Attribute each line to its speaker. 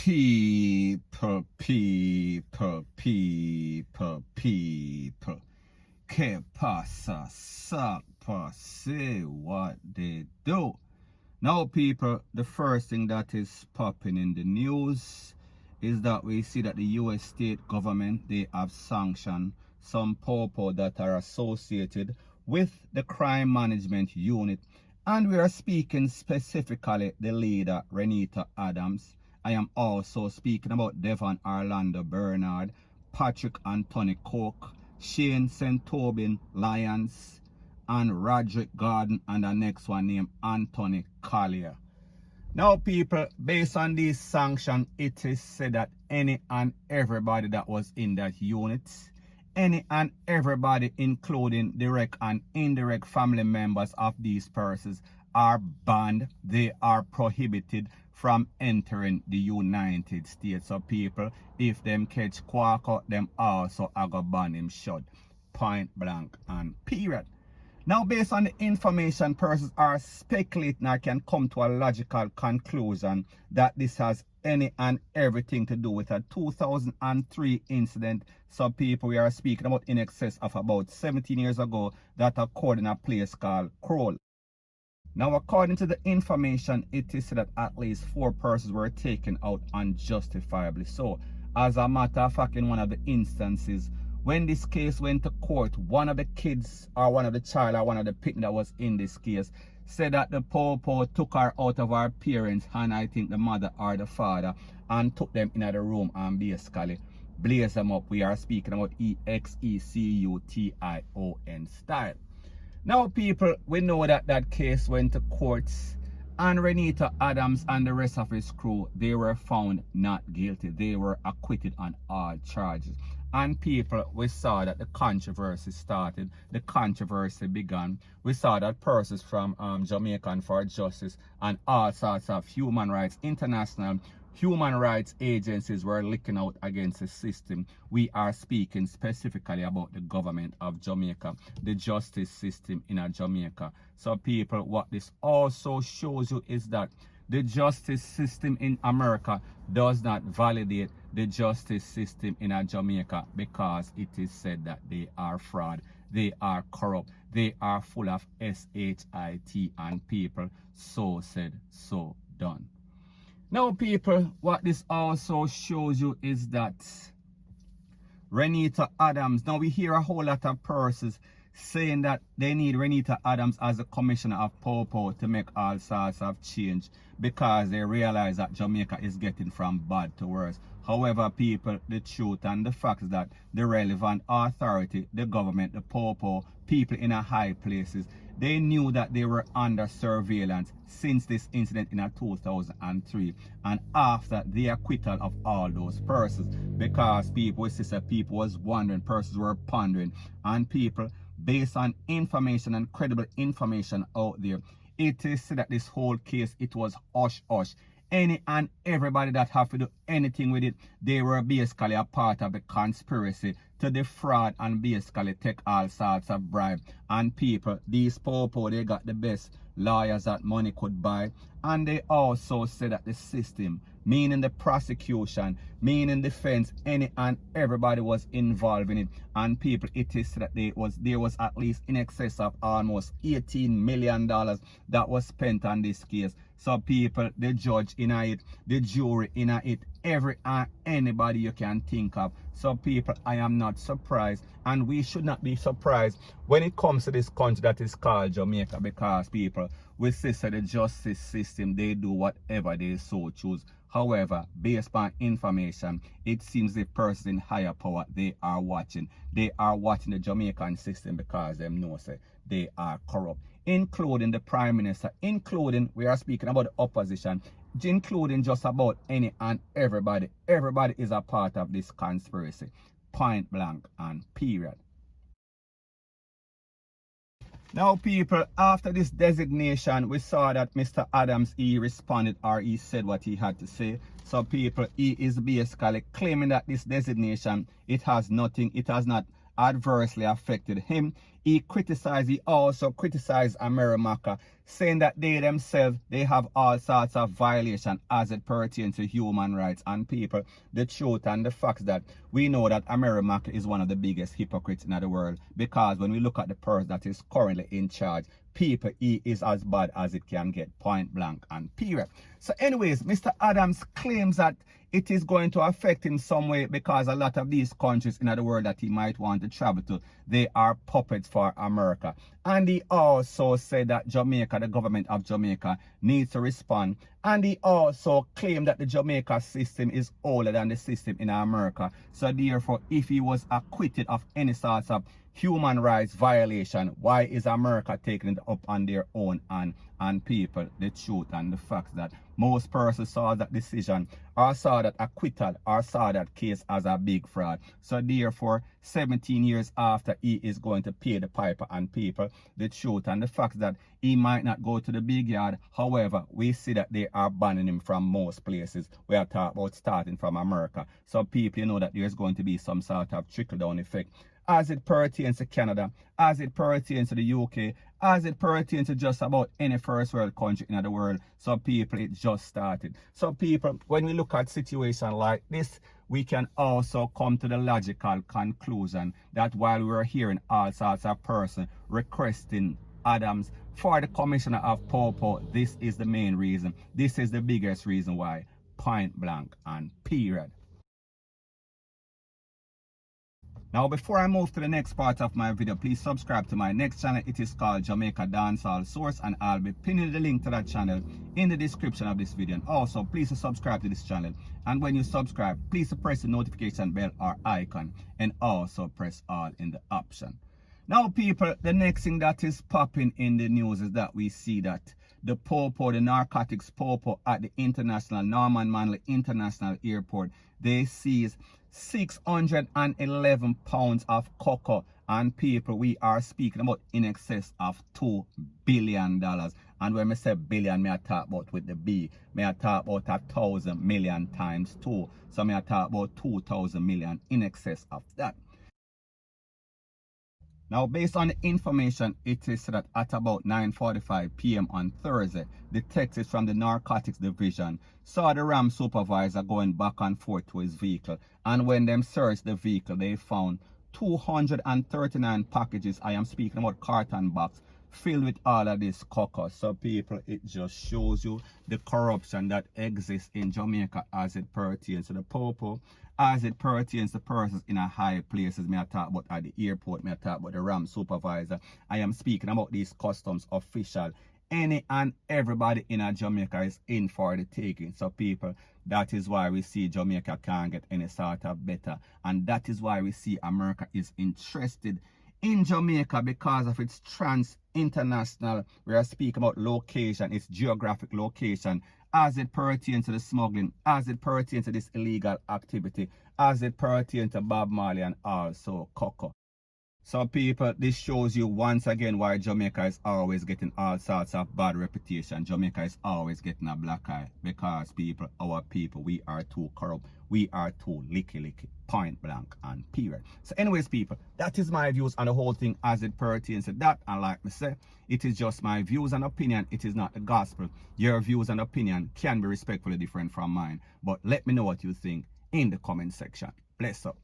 Speaker 1: People. Que pasa, sapa, say what they do. Now, people, the first thing that is popping in the news is that we see that the US state government, they have sanctioned some P0l that are associated with the crime management unit. And we are speaking specifically the leader, Reneto Adams. I am also speaking about Devon Orlando Bernard, Patrick Anthony Cook, Shane St. Tobin Lyons, and Roderick Gordon, and the next one named Anthony Collier. Now, people, based on these sanctions, it is said that any and everybody that was in that unit, any and everybody, including direct and indirect family members of these persons, are banned. They are prohibited from entering the United States. So, people, if them catch Quacker, them also are going to ban him shut. Point blank and period. Now, based on the information, persons are speculating or can come to a logical conclusion that this has any and everything to do with a 2003 incident. So, people, we are speaking about in excess of about 17 years ago that occurred in a place called P0l. Now, according to the information, it is said that at least 4 persons were taken out unjustifiably. So, as a matter of fact, in one of the instances, when this case went to court, one of the kids or one of the child or one of the pit that was in this case said that the P0l took her out of her parents' hand, I think the mother or the father, and took them in the room and basically blaze them up. We are speaking about EXECUTION style. Now, people, we know that that case went to courts, and Reneto Adams and the rest of his crew, they were found not guilty. They were acquitted on all charges. And people, we saw that the controversy started. The controversy began. We saw that persons from Jamaican for Justice and all sorts of human rights, international human rights agencies were licking out against the system. We are speaking specifically about the government of Jamaica, the justice system in Jamaica. So, people, what this also shows you is that the justice system in America does not validate the justice system in Jamaica, because it is said that they are fraud, they are corrupt, they are full of shit, and people, so said, so done. Now, people, what this also shows you is that Reneto Adams, now we hear a whole lot of persons saying that they need Reneto Adams as the commissioner of P0l to make all sorts of change, because they realize that Jamaica is getting from bad to worse. However, people, the truth and the fact is that the relevant authority, the government, the P0l, people in a high places, they knew that they were under surveillance since this incident in 2003 and after the acquittal of all those persons, because people was wondering, persons were pondering, and people, based on information and credible information out there, it is said that this whole case, it was hush-hush. Any and everybody that have to do anything with it, they were basically a part of the conspiracy to defraud and basically take all sorts of bribe. And people, these P0l, they got the best lawyers that money could buy. And they also said that the system, meaning the prosecution, meaning defense, any and everybody was involved in it. And people, it is that there was at least in excess of almost $18 million that was spent on this case. So, people, the judge in it, the jury in it, every and anybody you can think of. So, people, I am not surprised, and we should not be surprised when it comes to this country that is called Jamaica, because, people, we see the justice system, they do whatever they so choose. However, based on information, it seems the person in higher power, they are watching the Jamaican system, because them know say they are corrupt, including the Prime Minister, including, we are speaking about the opposition, including just about any and everybody. Everybody is a part of this conspiracy. Point blank and period. Now, people, after this designation, we saw that Mr. Adams, he responded, or he said what he had to say. So, people, he is basically claiming that this designation, it has not adversely affected him. He also criticized America, saying that they themselves, they have all sorts of violation as it pertains to human rights and people. The truth and the fact that we know that America is one of the biggest hypocrites in the world, because when we look at the person that is currently in charge, people, he is as bad as it can get, point blank and period. So anyways, Mr. Adams claims that it is going to affect him some way, because a lot of these countries in the world that he might want to travel to, they are puppets for America. And he also said that Jamaica, the government of Jamaica, needs to respond. And he also claimed that the Jamaica system is older than the system in America. So therefore, if he was acquitted of any sorts of human rights violation, why is America taking it up on their own and people? The truth and the fact that most persons saw that decision, or saw that acquittal, or saw that case as a big fraud. So therefore, 17 years after, he is going to pay the piper and people. The truth and the fact that he might not go to the big yard. However, we see that they are banning him from most places. We are talking about starting from America. So people, you know that there's going to be some sort of trickle-down effect as it pertains to Canada, as it pertains to the UK, as it pertains to just about any first world country in the world. So people, it just started. So people, when we look at situation like this, we can also come to the logical conclusion that while we are hearing all sorts of persons requesting Adams for the commissioner of P0l, this is the main reason. This is the biggest reason why, point blank and period. Now, before I move to the next part of my video, please subscribe to my next channel. It is called Jamaica Dancehall Source, and I'll be pinning the link to that channel in the description of this video. And also, please subscribe to this channel. And when you subscribe, please press the notification bell or icon, and also press all in the option. Now, people, the next thing that is popping in the news is that we see that the P0l, the narcotics P0l at the Norman Manley International Airport, they seized 611 pounds of cocoa. And people, we are speaking about in excess of $2 billion. And when I say billion, me I talk about with the B. Me I talk about 1,000 million times 2. So me I talk about 2,000 million, in excess of that. Now, based on the information, it is that at about 9:45 p.m. on Thursday, detectives from the Narcotics Division saw the RAM supervisor going back and forth to his vehicle. And when them searched the vehicle, they found 239 packages, I am speaking about carton box, filled with all of this cocoa. So people, it just shows you the corruption that exists in Jamaica as it pertains to the P0l, as it pertains to persons in a high places. Me I talk about at the airport, me I talk about the RAM supervisor. I am speaking about these customs official. Any and everybody in a Jamaica is in for the taking. So people, that is why we see Jamaica can't get any sort of better. And that is why we see America is interested in Jamaica, because of its international, we are speaking about location, its geographic location, as it pertains to the smuggling, as it pertains to this illegal activity, as it pertains to Bob Marley and also cocoa. So people, this shows you once again why Jamaica is always getting all sorts of bad reputation. Jamaica is always getting a black eye, because people, our people, we are too corrupt. We are too licky, point blank and period. So anyways, people, that is my views on the whole thing as it pertains to that. And like me say, it is just my views and opinion. It is not the gospel. Your views and opinion can be respectfully different from mine. But let me know what you think in the comment section. Bless up.